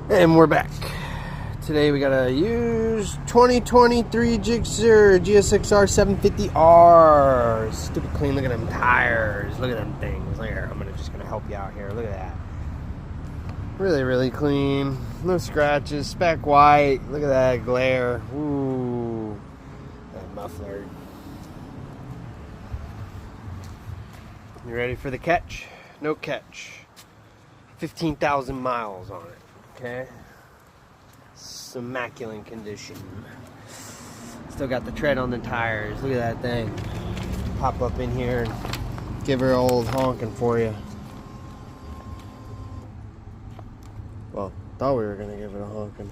And we're back. Today we gotta use 2023 gsxr750r. Stupid clean. Look at them tires. Look at them things. Look here. I'm just gonna help you out here. Look at that. Really, really clean. No scratches. Spec white. Look at that glare. Ooh, that muffler. You ready for the catch? No catch. 15,000 miles on it. Okay. It's immaculate condition. Still got the tread on the tires. Look at that thing. Pop up in here and give her an old honking for you. Well, thought we were gonna give it a honking.